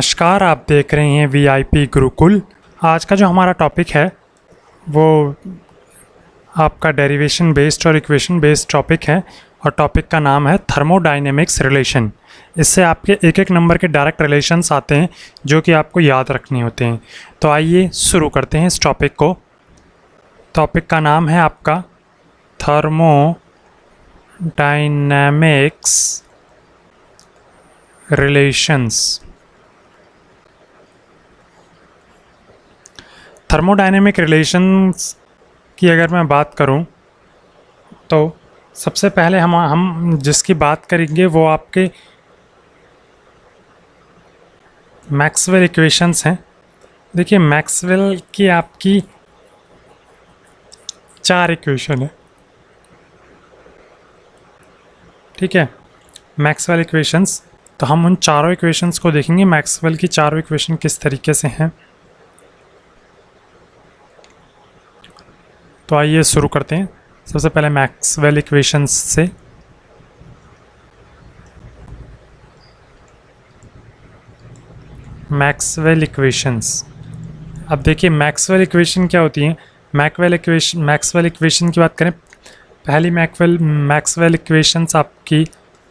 नमस्कार, आप देख रहे हैं वीआईपी गुरुकुल। आज का जो हमारा टॉपिक है वो आपका डेरिवेशन बेस्ड और इक्वेशन बेस्ड टॉपिक है और टॉपिक का नाम है थर्मोडायनेमिक्स रिलेशन। इससे आपके एक एक नंबर के डायरेक्ट रिलेशंस आते हैं जो कि आपको याद रखने होते हैं। तो आइए शुरू करते हैं इस टॉपिक को। टॉपिक का नाम है आपका थर्मोडायनेमिक्स रिलेशंस। थर्मोडायनेमिक रिलेशंस की अगर मैं बात करूं तो सबसे पहले हम जिसकी बात करेंगे वो आपके मैक्सवेल इक्वेशंस हैं। देखिए, मैक्सवेल की आपकी 4 इक्वेशन है, ठीक है। मैक्सवेल इक्वेशंस, तो हम उन चारों इक्वेशंस को देखेंगे। मैक्सवेल की चारों इक्वेशन किस तरीके से हैं, तो आइए शुरू करते हैं। सबसे पहले मैक्सवेल इक्वेशंस से। मैक्सवेल इक्वेशंस, अब देखिए मैक्सवेल इक्वेशन क्या होती हैं। मैक्सवेल इक्वेशन की बात करें, पहली मैक्सवेल इक्वेशंस आपकी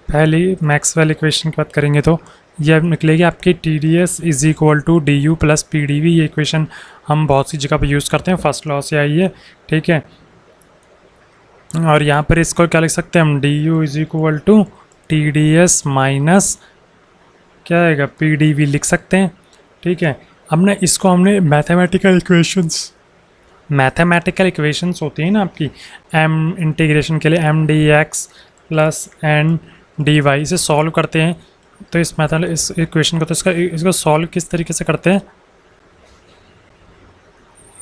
पहली मैक्सवेल इक्वेशन की बात करेंगे तो यह निकलेगी आपकी TdS is equal to du plus PdV। ये इक्वेशन हम बहुत सी जगह पर यूज़ करते हैं, फर्स्ट लॉ से आई है, ठीक है। और यहाँ पर इसको क्या लिख सकते हैं हम, du is equal to TdS minus क्या आएगा PdV लिख सकते हैं, ठीक है। हमने मैथमेटिकल इक्वेशंस होती हैं ना आपकी m इंटीग्रेशन के लिए m dx plus n dy, इसे सॉल्व करते हैं। तो इस इक्वेशन को तो इसको सॉल्व किस तरीके से करते हैं,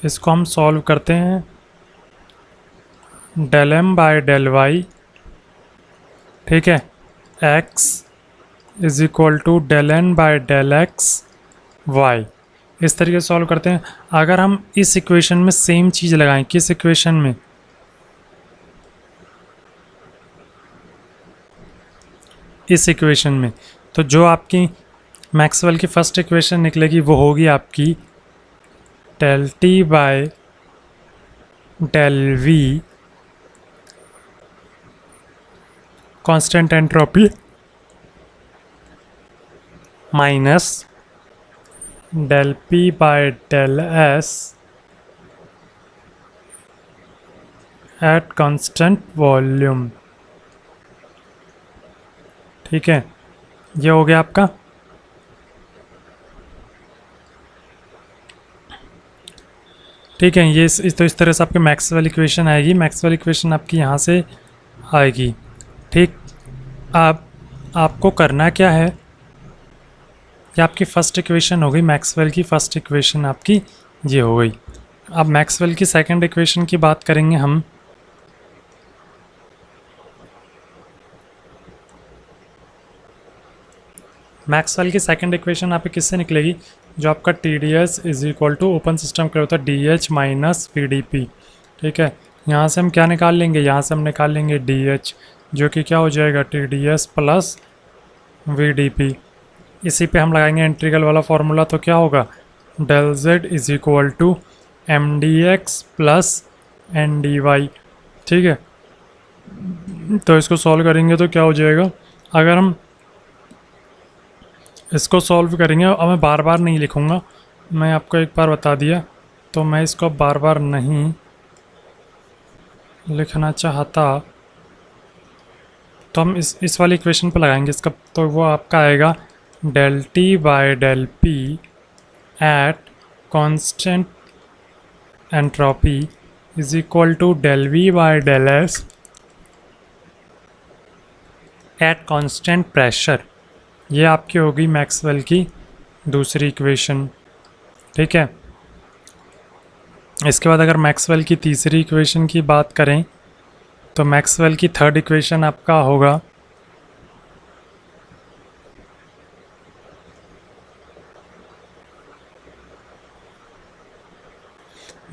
इसको हम सॉल्व करते हैं del m by del y, ठीक है। x is equal to del n by del x y, इस तरीके से सॉल्व करते हैं। अगर हम इस इक्वेशन में सेम चीज़ लगाएं, किस इक्वेशन में, इस इक्वेशन में, तो जो आपकी मैक्सवेल की फर्स्ट इक्वेशन निकलेगी वो होगी आपकी del t by del v constant entropy minus del p by del s at constant volume, ठीक है। ये हो गया आपका। ठीक है, ये इस तरह से आपकी मैक्सवेल इक्वेशन आएगी। मैक्सवेल इक्वेशन आपकी यहाँ से आएगी, ठीक। अब आपको करना क्या है, ये आपकी फर्स्ट इक्वेशन हो गई, मैक्सवेल की फर्स्ट इक्वेशन आपकी ये हो गई। अब मैक्सवेल की सेकंड इक्वेशन की बात करेंगे हम। मैक्सवेल की सेकंड इक्वेशन आपकी किससे निकलेगी, जो आपका TdS is equal to open system का होता है DH माइनस VdP, ठीक है। यहाँ से हम क्या निकाल लेंगे, यहाँ से हम निकाल लेंगे DH, जो कि क्या हो जाएगा TdS प्लस VdP। इसी पे हम लगाएंगे इंटीग्रल वाला फॉर्मूला, तो क्या होगा del Z is equal to MdX plus Ndy, ठीक है। तो इसको सॉल्व करेंगे तो क्या हो जाएगा, अगर हम इसको सॉल्व करेंगे, और मैं बार बार नहीं लिखूँगा, मैं आपको एक बार बता दिया, तो मैं इसको बार बार नहीं लिखना चाहता, तो हम इस वाली इक्वेशन पर लगाएंगे इसका, तो वो आपका आएगा del t by del p at constant entropy is equal to del v by del s at constant pressure. ये आपकी होगी मैक्सवेल की दूसरी इक्वेशन, ठीक है। इसके बाद अगर मैक्सवेल की तीसरी इक्वेशन की बात करें तो मैक्सवेल की थर्ड इक्वेशन आपका होगा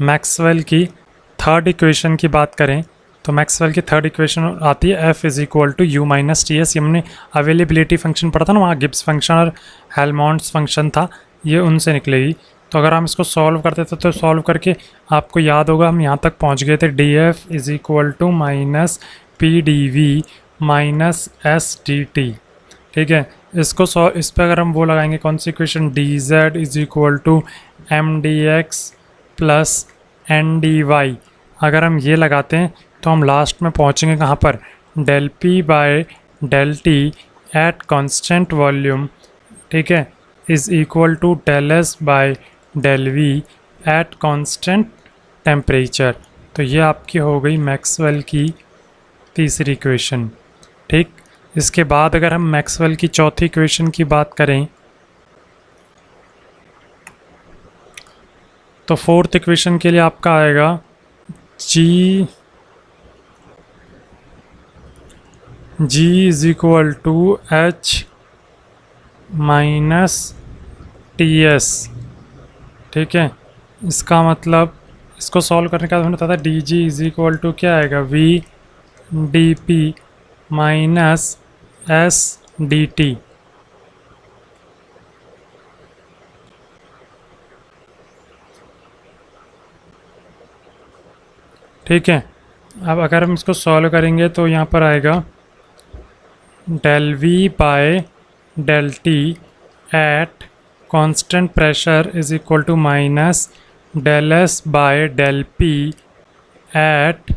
मैक्सवेल की थर्ड इक्वेशन की बात करें तो मैक्सवेल की थर्ड इक्वेशन आती है F is equal to U minus T S. ये हमने अवेलेबिलिटी फंक्शन पढ़ा था ना, वहाँ गिब्स फंक्शन और हेल्महोल्ट्ज़ फंक्शन था, ये उनसे निकलेगी। तो अगर हम इसको सॉल्व करते थे तो सॉल्व करके आपको याद होगा हम यहाँ तक पहुँच गए थे, d F is equal to minus P d V minus S d T. ठीक है, इसको इस पर अगर हम वो लगाएंगे कौन सी equation, d z is equal to m d x plus n d y, अगर हम ये लगाते हैं तो हम लास्ट में पहुँचेंगे कहाँ पर, del P by del T at constant volume, ठीक है, is equal to del S by del V at constant temperature. तो ये आपकी हो गई मैक्सवेल की तीसरी इक्वेशन। ठीक, इसके बाद अगर हम मैक्सवेल की चौथी इक्वेशन की बात करें तो फोर्थ इक्वेशन के लिए आपका आएगा G is equal to H minus T S. ठीक है, इसका मतलब इसको सॉल्व करने का हमने बताया था d G is equal to क्या आएगा, V d P minus S d T. ठीक है, अब अगर हम इसको सॉल्व करेंगे तो यहाँ पर आएगा del V by del T at constant pressure is equal to minus del S by del P at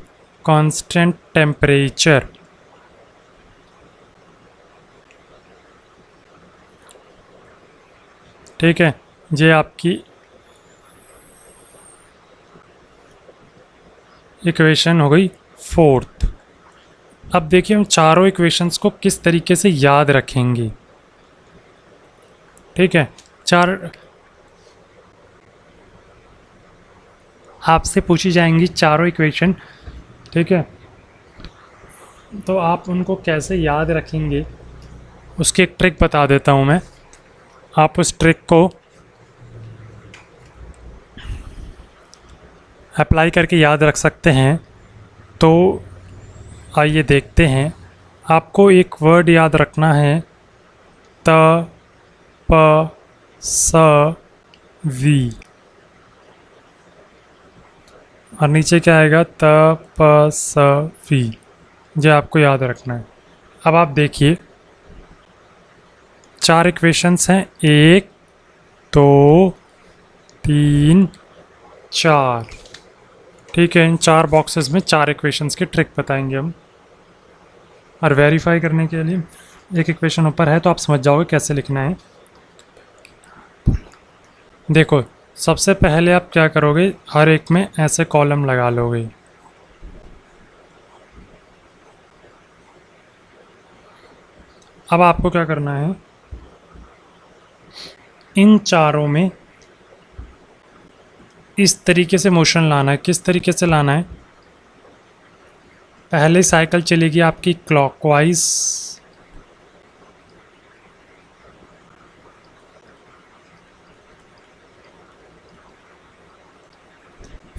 constant temperature. ठीक है, ये आपकी इक्वेशन हो गई फोर्थ। अब देखिए हम चारों इक्वेशंस को किस तरीके से याद रखेंगे। ठीक है, चार आपसे पूछी जाएंगी चारों इक्वेशन। ठीक है, तो आप उनको कैसे याद रखेंगे उसकी एक ट्रिक बता देता हूँ मैं। आप उस ट्रिक को अप्लाई करके याद रख सकते हैं। तो आइए देखते हैं। आपको एक वर्ड याद रखना है, त प स वी, और नीचे क्या आएगा, त प स वी। ये आपको याद रखना है। अब आप देखिए चार इक्वेशंस हैं, 1 2 3 4। ठीक है, इन चार बॉक्सेस में चार इक्वेशंस की ट्रिक बताएंगे हम। और वेरीफाई करने के लिए एक इक्वेशन ऊपर है तो आप समझ जाओगे कैसे लिखना है। देखो, सबसे पहले आप क्या करोगे, हर एक में ऐसे कॉलम लगा लोगे। अब आपको क्या करना है, इन चारों में इस तरीके से मोशन लाना है। किस तरीके से लाना है, पहले साइकिल चलेगी आपकी क्लॉकवाइज,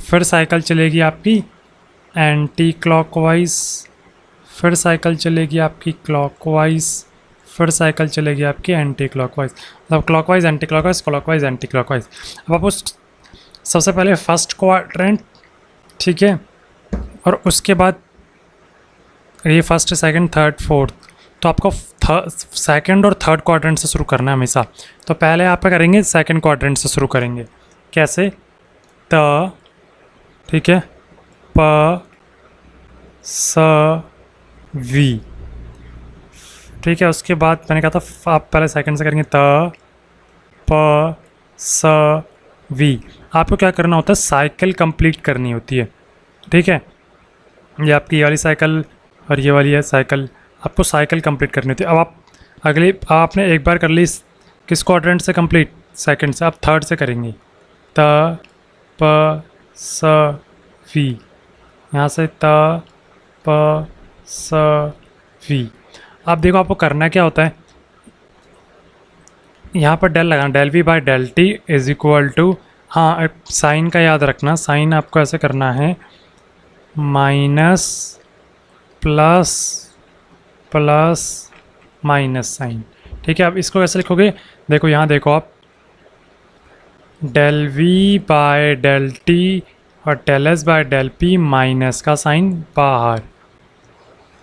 फिर साइकिल चलेगी आपकी एंटी क्लॉकवाइज, फिर साइकिल चलेगी आपकी क्लॉकवाइज, फिर साइकिल चलेगी आपकी एंटी क्लॉकवाइज। मतलब clockwise anti clockwise, clockwise anti clockwise. अब आप उस सबसे पहले फर्स्ट क्वाड्रेंट, ठीक है, और उसके बाद ये फर्स्ट सेकंड थर्ड फोर्थ, तो आपको सेकंड और थर्ड क्वाड्रेंट से शुरू करना है हमेशा। तो पहले आप क्या करेंगे, सेकंड क्वाड्रेंट से शुरू करेंगे। कैसे, त, ठीक है, प स वी। ठीक है, उसके बाद मैंने कहा था आप पहले सेकंड से करेंगे, त प स वी। आपको क्या करना होता है, साइकिल कंप्लीट करनी होती है। ठीक है, ये आपकी ये वाली साइकिल और ये वाली है साइकिल, आपको साइकिल कंप्लीट करनी होती है। अब आप अगली आपने एक बार कर ली किस क्वाड्रेंट से कंप्लीट, सेकंड से, आप थर्ड से करेंगे, त प स वी। यहाँ से त प स वी। आप देखो आपको करना क्या होता है, यहाँ पर डेल लगाना, del V by del T is equal to, हाँ साइन का याद रखना, साइन आपको ऐसे करना है minus plus plus minus sign. ठीक है, अब इसको कैसे लिखोगे, देखो यहाँ देखो आप, del V by del T और del S by del P minus का साइन बाहर।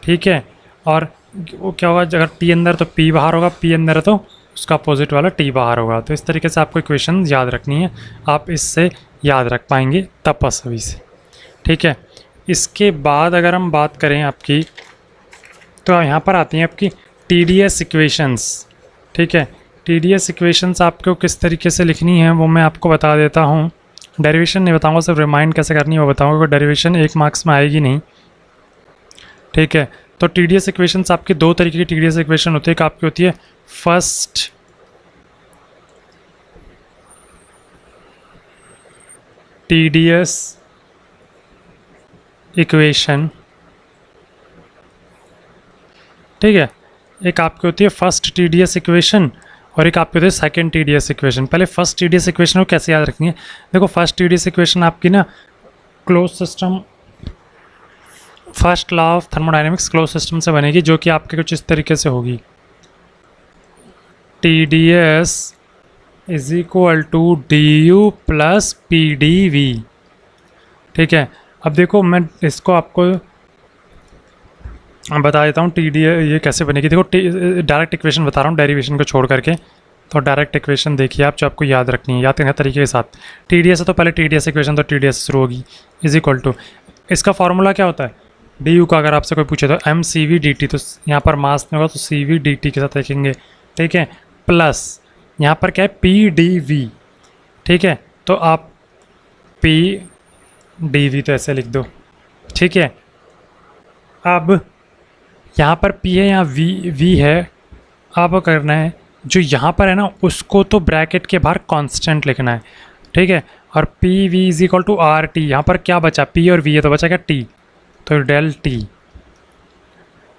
ठीक है, और वो क्या होगा, अगर टी अंदर तो पी बाहर होगा, पी अंदर है तो उसका अपोजिट वाला टी बाहर होगा। तो इस तरीके से आपको इक्वेशन याद रखनी है, आप इससे याद रख पाएंगे तपस्वी से। ठीक है, इसके बाद अगर हम बात करें आपकी, तो यहाँ पर आती हैं आपकी टी डी एस इक्वेशंस। ठीक है, टी डी एस इक्वेशंस आपको किस तरीके से लिखनी है वो मैं आपको बता देता हूँ। डेरिवेशन नहीं बताऊँगा, सिर्फ रिमाइंड कैसे करनी है वो बताऊँगा, क्योंकि डेरिवेशन 1 मार्क्स में आएगी नहीं। ठीक है, तो टी डी एस इक्वेशंस आपकी दो तरीके की टी डी एस इक्वेशन होती है। एक आपकी होती है first T D S equation, ठीक है, एक आपकी होती है first T D S equation और एक आपकी होती है second T D S equation. पहले first T D S equation को कैसे याद रखनी है, देखो first T D S equation आपकी ना close system, first law of thermodynamics close system से बनेगी, जो कि आपके कुछ इस तरीके से होगी, T D S is equal to d U plus P d V. ठीक है, अब देखो मैं इसको आपको बता देता हूँ टी डी ये कैसे बनेगी। देखो डायरेक्ट इक्वेशन बता रहा हूँ डेरिवेशन को छोड़ करके, तो डायरेक्ट इक्वेशन देखिए आप, जो आपको याद रखनी है, याद करने के तरीके के साथ। टी डी एस है तो पहले टी डी एस इक्वेशन तो टी डी एस शुरू होगी, इज इक्वल टू, इसका फॉर्मूला क्या होता है, डी यू का अगर आपसे कोई पूछे तो m C V d T, तो यहाँ पर मास में होगा तो सी वी डी टी के साथ लिखेंगे। ठीक है, प्लस यहाँ पर क्या है पी डी वी। ठीक है, तो आप पी डी वी तो ऐसे लिख दो। ठीक है, अब यहाँ पर P है, यहाँ V है, अब करना है जो यहाँ पर है ना उसको तो ब्रैकेट के बाहर कांस्टेंट लिखना है। ठीक है, और P V is equal to R T, यहाँ पर क्या बचा, P और V है तो बचा क्या T, तो डेल T।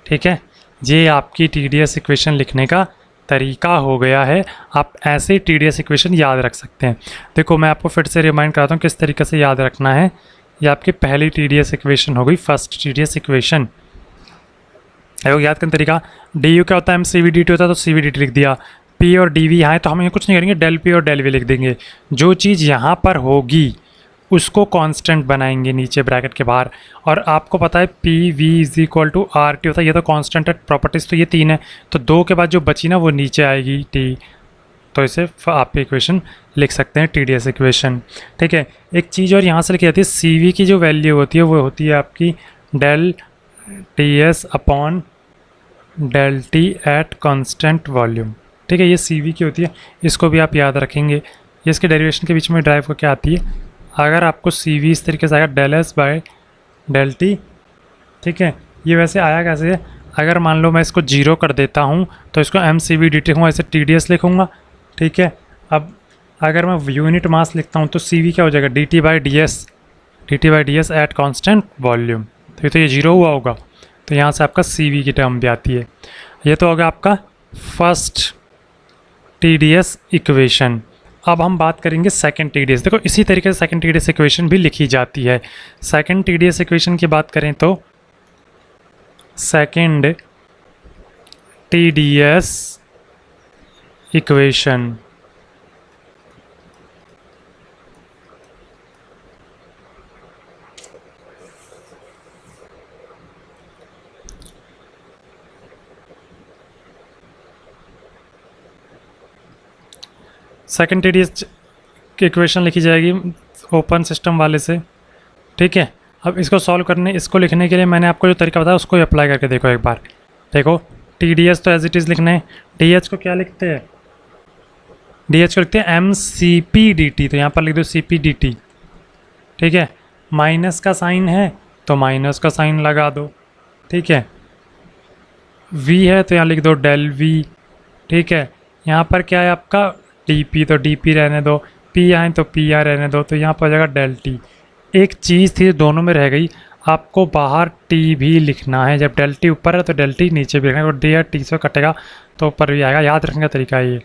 ठीक है, ये आपकी टी डी एस इक्वेशन लिखने का तरीका हो गया है। आप ऐसे ही टी डी एस इक्वेशन याद रख सकते हैं। देखो मैं आपको फिर से रिमाइंड कराता हूँ किस तरीके से याद रखना है। ये आपकी पहली टी डी एस इक्वेशन हो गई, first T D S equation. याद करने तरीका, डी यू क्या होता है, m C V d T होता है तो सी वी डी टी लिख दिया, पी और डी वी यहाँ है तो हम ये कुछ नहीं करेंगे, डेल पी और डेल वी लिख देंगे। जो चीज़ यहाँ पर होगी उसको कांस्टेंट बनाएंगे नीचे ब्रैकेट के बाहर, और आपको पता है P V is equal to R T होता है, ये तो कांस्टेंट है, प्रॉपर्टीज़ तो ये 3 है, तो 2 के बाद जो बची ना वो नीचे आएगी टी, तो इसे आप इक्वेशन लिख सकते हैं टी डी एस इक्वेशन। ठीक है, एक चीज़ और यहाँ से लिखी जाती है, सी वी की जो वैल्यू होती है वो होती है आपकी del T S upon del T at constant volume. ठीक है, ये सी वी की होती है, इसको भी आप याद रखेंगे। ये इसके डेरिवेशन के बीच में ड्राइव को क्या आती है, अगर आपको सी वी इस तरीके से आएगा del S by del T. ठीक है, ये वैसे आया कैसे है, अगर मान लो मैं इसको 0 कर देता हूँ तो इसको m C V d T लिखूँगा, ऐसे टी डी एस लिखूँगा। ठीक है, अब अगर मैं यूनिट मास लिखता हूँ तो सी वी क्या हो जाएगा, D T by D S eight constant volume. तो ये 0 हुआ होगा, तो यहाँ से आपका सी वी की टर्म भी आती है। ये तो होगा आपका first T D S equation. अब हम बात करेंगे सेकंड टी डी एस। देखो इसी तरीके से second T D S equation भी लिखी जाती है। Second T D S equation की बात करें तो second T D S equation second T D S की इक्वेशन लिखी जाएगी ओपन सिस्टम वाले से। ठीक है, अब इसको सॉल्व करने, इसको लिखने के लिए मैंने आपको जो तरीका बताया उसको अप्लाई करके देखो एक बार। देखो टी डी एस तो एज इट इज़ लिखना है, डी एच को क्या लिखते हैं, डी एच को लिखते हैं m C P d T, तो यहाँ पर लिख दो सी पी डी टी। ठीक है, माइनस का साइन है तो माइनस का साइन लगा दो। ठीक है, वी है तो यहाँ लिख दो डेल वी। ठीक है, यहाँ पर क्या है आपका डी पी, तो डी पी रहने दो, पी आए तो पी आर रहने दो, तो यहाँ पर हो जाएगा डेल टी। एक चीज़ थी दोनों में रह गई, आपको बाहर टी भी लिखना है, जब डेल टी ऊपर है तो डेल टी नीचे भी लिखना है, और डी या टी से कटेगा तो ऊपर भी आएगा, याद रखने का तरीका ये।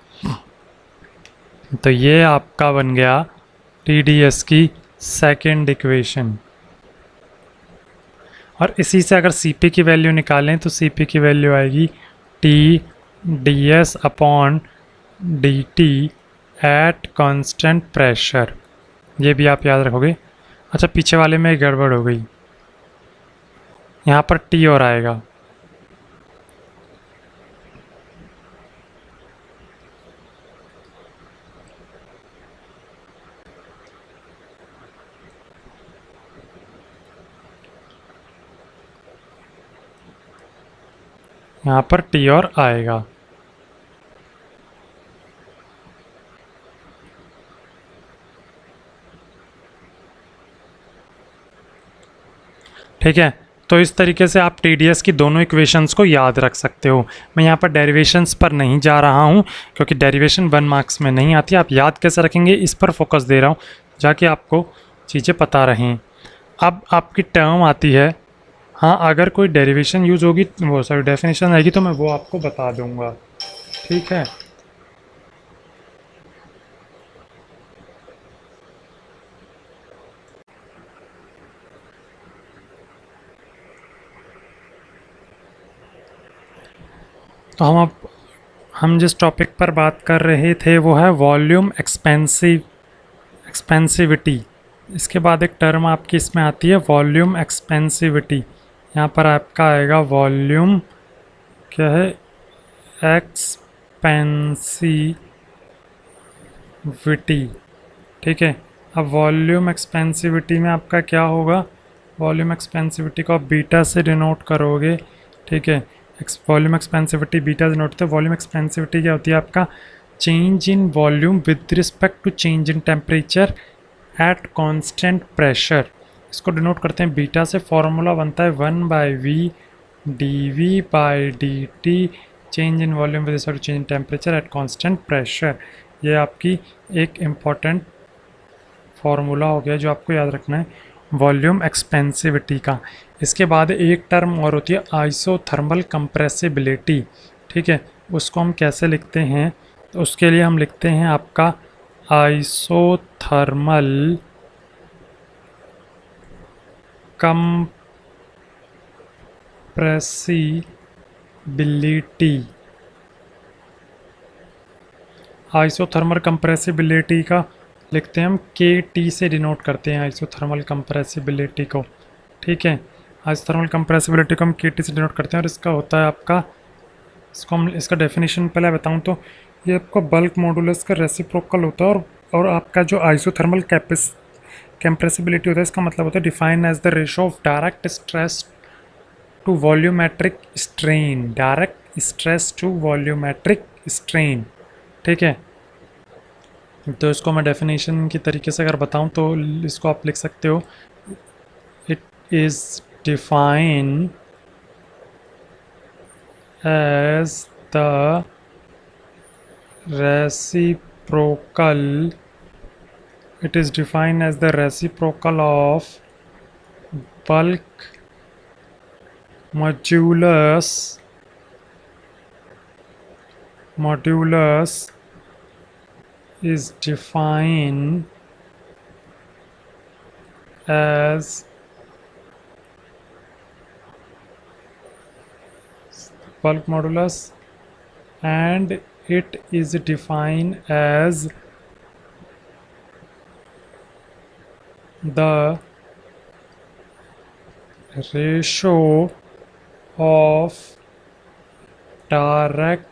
तो ये आपका बन गया टी डी एस की सेकेंड इक्वेशन। और इसी से अगर सी पी की वैल्यू निकालें तो सी पी की वैल्यू आएगी T D S upon D T at constant pressure. ये भी आप याद रखोगे। अच्छा, पीछे वाले में गड़बड़ हो गई, यहाँ पर टी और आएगा। यहाँ पर टी और आएगा। ठीक है, तो इस तरीके से आप TDS की दोनों इक्वेशंस को याद रख सकते हो। मैं यहाँ पर डेरिवेशंस पर नहीं जा रहा हूँ क्योंकि डेरिवेशन 1 मार्क्स में नहीं आती। आप याद कैसे रखेंगे इस पर फोकस दे रहा हूँ, जाके आपको चीज़ें पता रहें। अब आपकी टर्म आती है, हाँ अगर कोई डेरिवेशन यूज़ होगी, वो सॉरी डेफिनेशन आएगी तो मैं वो आपको बता दूँगा। ठीक है, तो हम जिस टॉपिक पर बात कर रहे थे वो है वॉल्यूम एक्सपेंसिविटी। इसके बाद एक टर्म आपकी इसमें आती है वॉल्यूम एक्सपेंसिविटी। यहाँ पर आपका आएगा वॉल्यूम क्या है, एक्सपेंसिविटी। ठीक है, अब वॉल्यूम एक्सपेंसिविटी में आपका क्या होगा, वॉल्यूम एक्सपेंसिविटी को आप बीटा से डिनोट करोगे। ठीक है, वॉल्यूम एक्सपेंसिविटी बीटा से डिनोट होता है। वॉल्यूम एक्सपेंसिविटी क्या होती है आपका, change in volume with respect to change in temperature at constant pressure. इसको डिनोट करते हैं बीटा से। फॉर्मूला बनता है 1/v dv/dt change in volume with respect to change in temperature at constant pressure. ये आपकी एक इम्पॉर्टेंट फार्मूला हो गया जो आपको याद रखना है वॉल्यूम एक्सपेंसिविटी का। इसके बाद एक टर्म और होती है आइसोथर्मल कंप्रेसिबिलिटी। ठीक है, उसको हम कैसे लिखते हैं, तो उसके लिए हम लिखते हैं आपका आइसोथर्मल कंप्रेसिबिलिटी। आइसोथर्मल कंप्रेसिबिलिटी का लिखते हैं हम KT से डिनोट करते हैं आइसोथर्मल कंप्रेसिबिलिटी को। ठीक है, आइसोथर्मल कंप्रेसिबिलिटी को हम KT से डिनोट करते हैं और इसका होता है आपका, इसको हम इसका डेफिनेशन पहले बताऊं तो ये आपका बल्क मॉडुलस का रेसिप्रोकल होता है। और आपका जो आइसोथर्मल कंप्रेसिबिलिटी होता है इसका मतलब होता है define as the ratio of direct stress to volumetric strain, direct stress to volumetric strain. ठीक है, तो इसको मैं डेफिनेशन की तरीके से अगर बताऊं तो इसको आप लिख सकते हो, it is define as the reciprocal, it is defined as the reciprocal of bulk modulus is defined as bulk modulus and it is defined as the ratio of direct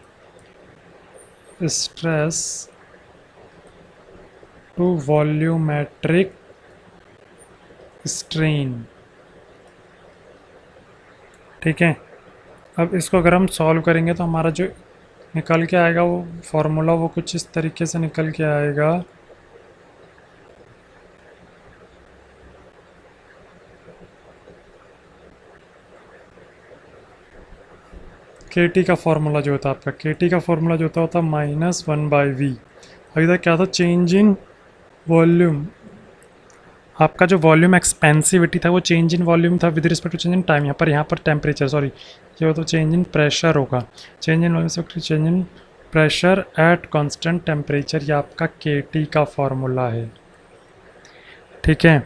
stress to volumetric strain। ठीक है, अब इसको अगर हम solve करेंगे तो हमारा जो निकल के आएगा वो फॉर्मूला वो कुछ इस तरीके से निकल के आएगा। KT का फॉर्मूला जो होता है आपका, KT का फॉर्मूला जो होता है -1/v। अभी तक क्या था, चेंज इन वॉल्यूम। आपका जो वॉल्यूम एक्सपेंसिविटी था वो चेंज इन वॉल्यूम था with respect to change in time. यहाँ पर टेम्परेचर, सॉरी ये हो तो चेंज इन प्रेशर होगा। Change in volume change in pressure at constant temperature, ये आपका KT का फॉर्मूला है। ठीक है,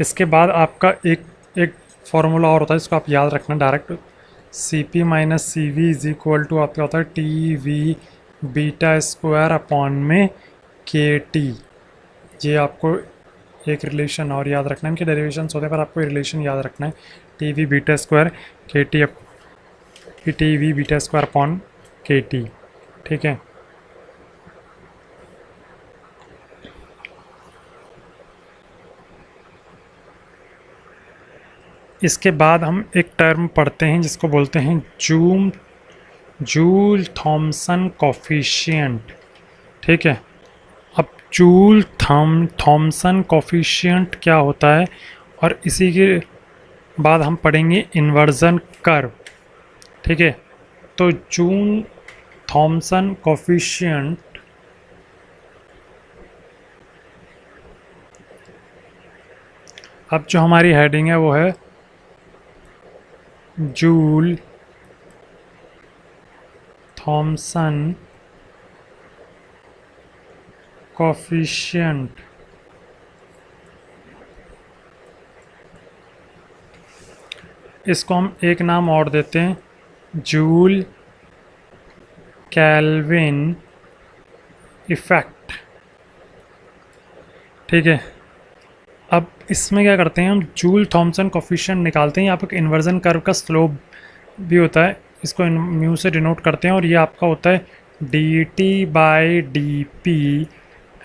इसके बाद आपका एक एक फॉर्मूला और होता है, इसको आप याद रखना direct, C P minus C V is equal to आपका होता है T V beta square upon में के टी। ये आपको एक रिलेशन और याद रखना है, इनके डेरिवेशंस होते हैं पर आपको रिलेशन याद रखना है, टी वी बीटा स्क्वायर के T V beta square upon के टी। ठीक है, इसके बाद हम एक टर्म पढ़ते हैं जिसको बोलते हैं जूल थॉमसन कॉफिशिएंट। ठीक है, अब जूल थॉमसन कॉफिशिएंट क्या होता है, और इसी के बाद हम पढ़ेंगे इन्वर्जन कर्व। ठीक है, तो जूल थॉमसन कॉफिशिएंट अब जो हमारी हेडिंग है वो है जूल थॉमसन कोफिशिएंट। इसको हम एक नाम और देते हैं, जूल कैल्विन इफेक्ट। ठीक है, अब इसमें क्या करते हैं हम, जूल थॉमसन कोफिशिएंट निकालते हैं। यहाँ पर इन्वर्जन कर्व का स्लोप भी होता है, इसको म्यू से डिनोट करते हैं, और ये आपका होता है d T by d P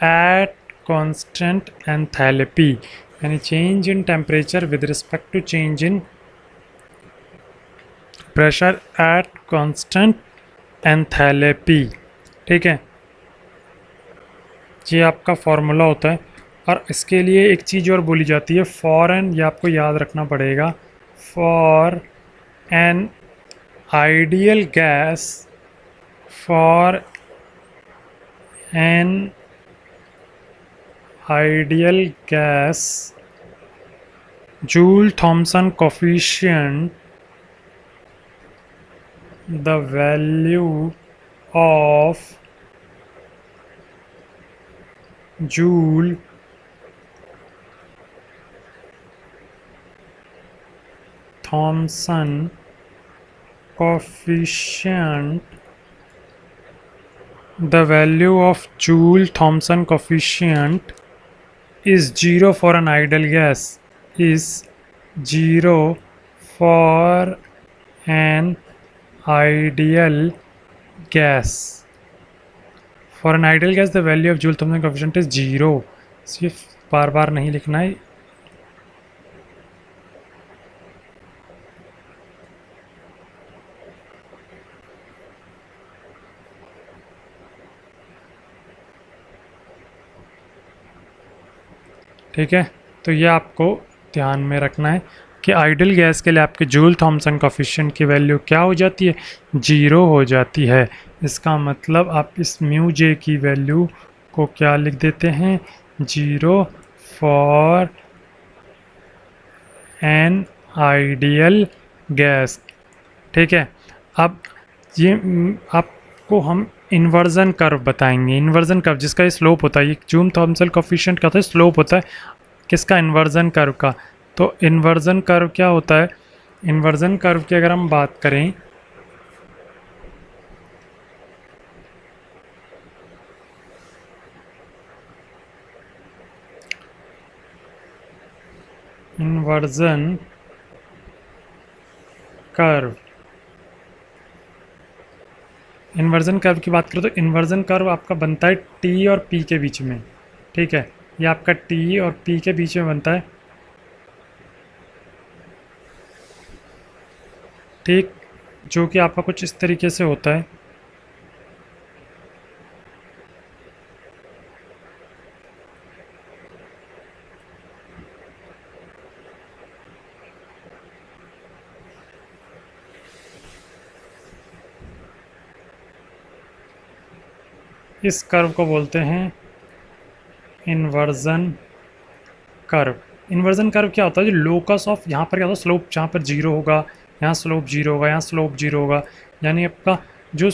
at constant enthalpy, यानी change in temperature with respect to change in pressure at constant enthalpy. ठीक है, ये आपका फॉर्मूला होता है। और इसके लिए एक चीज़ और बोली जाती है, फॉर एन, ये आपको याद रखना पड़ेगा, for an ideal gas, for an ideal gas Joule Thomson coefficient, the value of Joule Thomson coefficient, the value of Joule Thomson coefficient is 0 for an ideal gas, is 0 for an ideal gas. For an ideal gas the value of Joule Thomson coefficient is 0। सिर्फ बार बार नहीं लिखना है। ठीक है, तो ये आपको ध्यान में रखना है कि आइडियल गैस के लिए आपके जूल थॉमसन कोफिशिएंट की वैल्यू क्या हो जाती है, 0 हो जाती है। इसका मतलब आप इस म्यू जे की वैल्यू को क्या लिख देते हैं, 0 फॉर एन आइडियल गैस। ठीक है, अब ये आपको हम इन्वर्जन कर्व बताएंगे। इन्वर्जन कर्व जिसका ये स्लोप होता है, ये जूल थॉमसन कोफिशिएंट का होता है, स्लोप होता है किसका, इन्वर्जन कर्व का। तो इन्वर्जन कर्व क्या होता है, इन्वर्जन कर्व की अगर हम बात करें, इन्वर्जन कर्व, इन्वर्जन कर्व की बात करें तो इन्वर्जन कर्व आपका बनता है टी और पी के बीच में। ठीक है, ये आपका टी और पी के बीच में बनता है। ठीक, जो कि आपका कुछ इस तरीके से होता है। इस कर्व को बोलते हैं इन्वर्जन कर्व। इन्वर्जन कर्व क्या होता है, जो लोकस ऑफ, यहाँ पर क्या होता है, स्लोप जहाँ पर 0 होगा, यहाँ स्लोप 0 होगा, यहाँ स्लोप 0 होगा, यानी आपका जो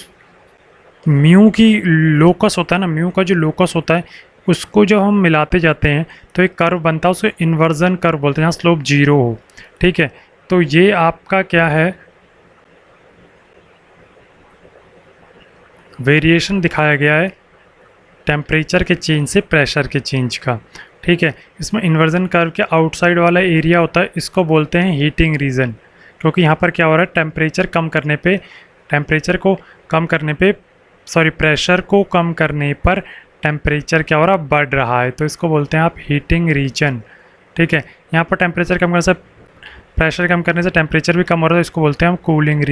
म्यू की लोकस होता है ना, म्यू का जो लोकस होता है उसको जब हम मिलाते जाते हैं तो एक कर्व बनता है, उसको इन्वर्जन कर्व बोलते हैं, जहाँ स्लोप 0 हो। ठीक है, तो ये आपका क्या है, वेरिएशन दिखाया गया है टेम्परेचर के चेंज से प्रेशर के चेंज का। ठीक है, इसमें इन्वर्जन कर्व के आउटसाइड वाला एरिया होता है, इसको बोलते हैं हीटिंग रीजन, क्योंकि यहाँ पर क्या हो रहा है, टेम्परेचर को कम करने पे प्रेशर को कम करने पर टेम्परेचर क्या हो रहा है, बढ़ रहा है, तो इसको बोलते हैं आप हीटिंग रीजन। ठीक है, यहाँ पर टेम्परेचर कम करने से प्रेशर कम करने से टेम्परेचर भी कम हो रहा है, तो इसको बोलते हैं हम कूलिंग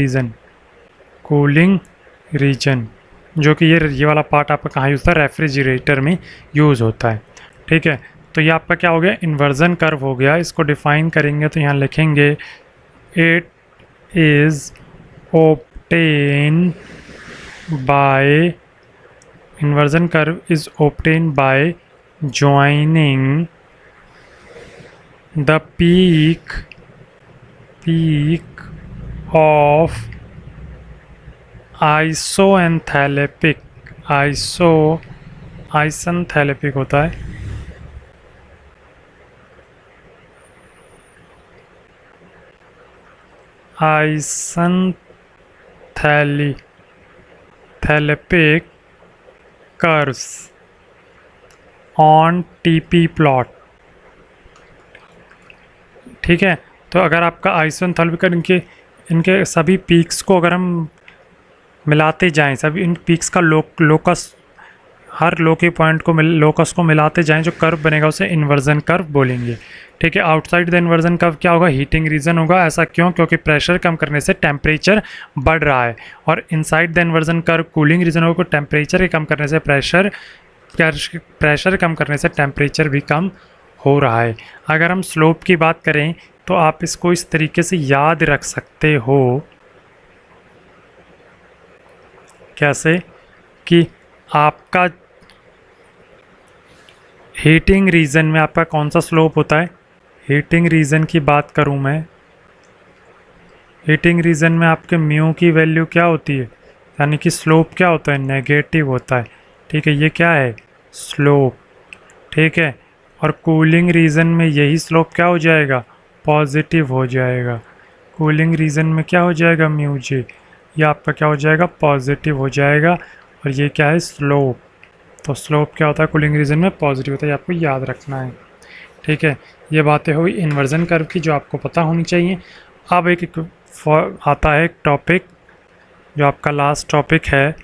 रीजन, जो कि ये वाला पार्ट आपका कहाँ यूज़ होता है, रेफ्रिजरेटर में यूज़ होता है। ठीक है, तो ये आपका क्या हो गया, इन्वर्जन कर्व हो गया। इसको डिफाइन करेंगे तो यहाँ लिखेंगे it is obtained by inversion curve is obtained by joining the peak of isenthalpic होता है, isenthalpic curves on TP plot. ठीक है, तो अगर आपका आइसोएंथैल्पिक इनके सभी पीक्स को अगर हम मिलाते जाएं, सभी इन पीक्स का लोकस, हर लो के पॉइंट को लोकस को मिलाते जाएं, जो कर्व बनेगा उसे इन्वर्जन कर्व बोलेंगे। ठीक है, आउटसाइड द इन्वर्जन कर्व क्या होगा, हीटिंग रीजन होगा। ऐसा क्यों, क्योंकि प्रेशर कम करने से टेम्परेचर बढ़ रहा है। और inside the inversion curve cooling region होगा, टेम्परेचर के कम करने से प्रेशर कम करने से टेम्परेचर भी कम हो रहा है। अगर हम स्लोप की बात करें तो आप इसको इस तरीके से याद रख सकते हो, कैसे कि आपका हीटिंग रीजन में आपका कौन सा स्लोप होता है, हीटिंग रीजन की बात करूं मैं, हीटिंग रीजन में आपके म्यू की वैल्यू क्या होती है, यानी कि स्लोप क्या होता है, नेगेटिव होता है। ठीक है, ये क्या है, स्लोप। ठीक है, और कूलिंग रीजन में यही स्लोप क्या हो जाएगा, पॉजिटिव हो जाएगा। कूलिंग रीजन में क्या हो जाएगा, म्यू जी, ये आपका क्या हो जाएगा, पॉजिटिव हो जाएगा। और ये क्या है, स्लोप। तो स्लोप क्या होता है, कूलिंग रीजन में पॉजिटिव होता है, ये आपको याद रखना है। ठीक है, ये बातें हुई इन्वर्जन कर्व की, जो आपको पता होनी चाहिए। अब एक आता है एक टॉपिक, जो आपका लास्ट टॉपिक है,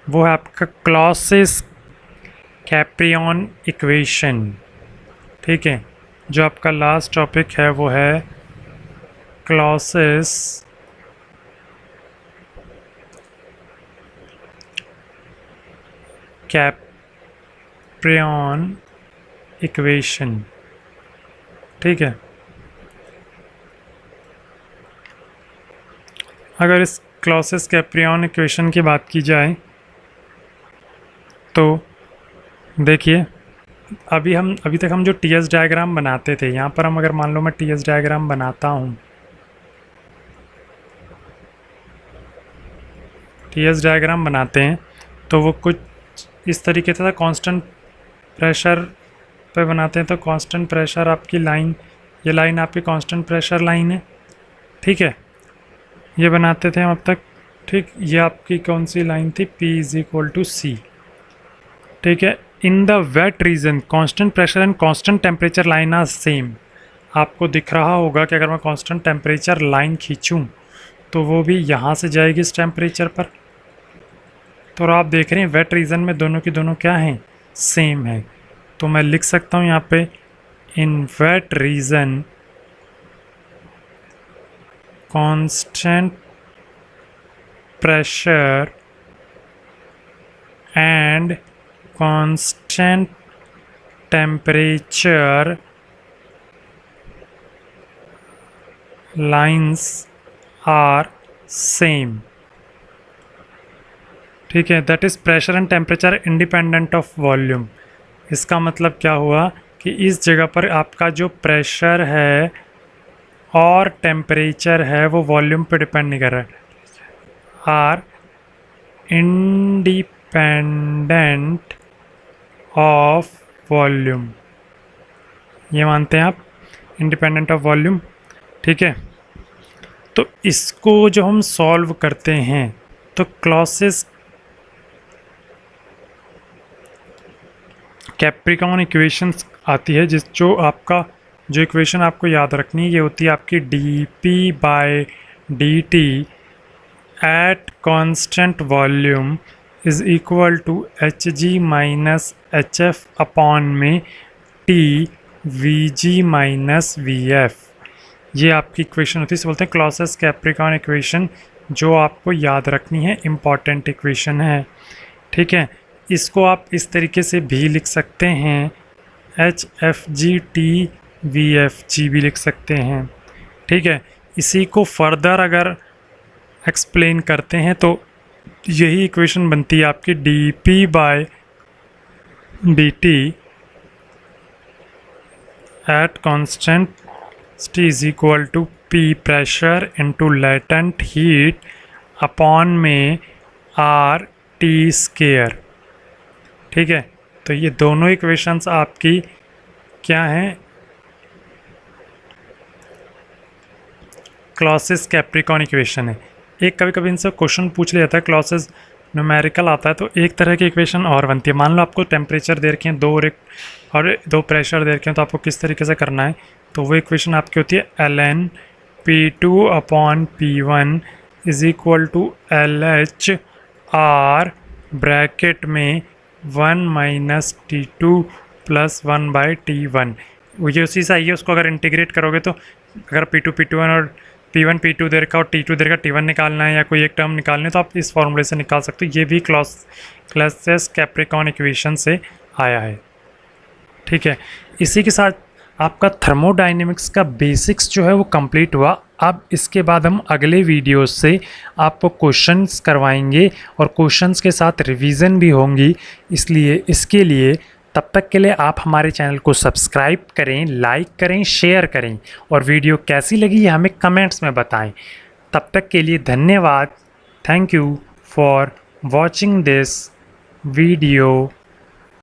वो है आपका क्लॉसियस-कैप्रियन इक्वेशन। ठीक है, जो आपका लास्ट टॉपिक है वो है क्लॉसियस-कैप्रियन इक्वेशन। ठीक है, अगर इस क्लॉसियस-कैप्रियन इक्वेशन की बात की जाए तो देखिए, अभी तक हम जो टीएस डायग्राम बनाते थे, यहाँ पर हम अगर मान लो मैं टीएस डायग्राम बनाता हूँ, टीएस डायग्राम बनाते हैं तो वो कुछ इस तरीके से कांस्टेंट प्रेशर पे बनाते हैं। तो कांस्टेंट प्रेशर आपकी लाइन, ये लाइन आपकी कांस्टेंट प्रेशर लाइन है। ठीक है, ये बनाते थे हम अब तक। ठीक, ये आपकी कौन सी लाइन थी, P = C। ठीक है, in the wet region constant pressure and constant temperature line are same. आपको दिख रहा होगा कि अगर मैं कांस्टेंट टेम्परेचर लाइन खींचूं तो वो भी यहाँ से जाएगी इस टेम्परेचर पर। तो आप देख रहे हैं वेट रीजन में दोनों की दोनों क्या हैं, सेम है। तो मैं लिख सकता हूँ यहाँ पे, in wet region constant pressure and constant temperature lines are same। ठीक है, that is pressure and temperature independent of volume. इसका मतलब क्या हुआ कि इस जगह पर आपका जो प्रेशर है और टेम्परेचर है वो वॉल्यूम पे डिपेंड नहीं कर रहा है, आर इंडिपेंडेंट of वॉल्यूम, ये मानते हैं आप, इंडिपेंडेंट ऑफ वॉल्यूम। ठीक है, तो इसको जो हम सॉल्व करते हैं तो क्लॉसियस कैप्रिकॉन इक्वेशंस आती है, जो आपका जो इक्वेशन आपको याद रखनी है ये होती है आपकी dp/dt at constant volume is equal to hg minus hf upon में t vg माइनस vf। ये आपकी इक्वेशन होती है, इसे बोलते हैं क्लॉसियस कैप्रिकॉन इक्वेशन, जो आपको याद रखनी है, इम्पॉर्टेंट इक्वेशन है। ठीक है, इसको आप इस तरीके से भी लिख सकते हैं, HFG T VFG भी लिख सकते हैं। ठीक है, इसी को फर्दर अगर एक्सप्लेन करते हैं तो यही इक्वेशन बनती है आपकी dp/dt at constant T is equal to P pressure into latent heat upon में R T स्केयर। ठीक है, तो ये दोनों इक्वेशंस आपकी क्या हैं, क्लॉसियस कैप्रिकॉन इक्वेशन है। एक कभी कभी इनसे क्वेश्चन पूछ लिया जाता है, क्लॉसियस न्यूमेरिकल आता है तो एक तरह की इक्वेशन और बनती है। मान लो आपको टेम्परेचर दे रखे हैं दो प्रेशर दे रखे हैं, तो आपको किस तरीके से करना है, तो वो इक्वेशन आपकी होती है ln P2 upon P1 is equal to LH R bracket में 1 माइनस T2 प्लस 1/T1। ये उसी से आई है, उसको अगर इंटीग्रेट करोगे तो अगर P2 P1 और P1 P2 दे रखा और T2 दे रखा, T1 निकालना है या कोई एक टर्म निकालना है तो आप इस फॉर्मूले से निकाल सकते हो। ये भी क्लॉसियस कैप्रिकॉन इक्वेशन से आया है। ठीक है, इसी के साथ आपका थर्मोडायनेमिक्स का बेसिक्स जो है वो कंप्लीट हुआ। अब इसके बाद हम अगले वीडियो से आपको क्वेश्चंस करवाएंगे और क्वेश्चंस के साथ रिवीजन भी होंगी, इसलिए इसके लिए तब तक के लिए आप हमारे चैनल को सब्सक्राइब करें, लाइक करें, शेयर करें और वीडियो कैसी लगी ये हमें कमेंट्स में बताएं। तब तक के लिए धन्यवाद। Thank you for watching this video.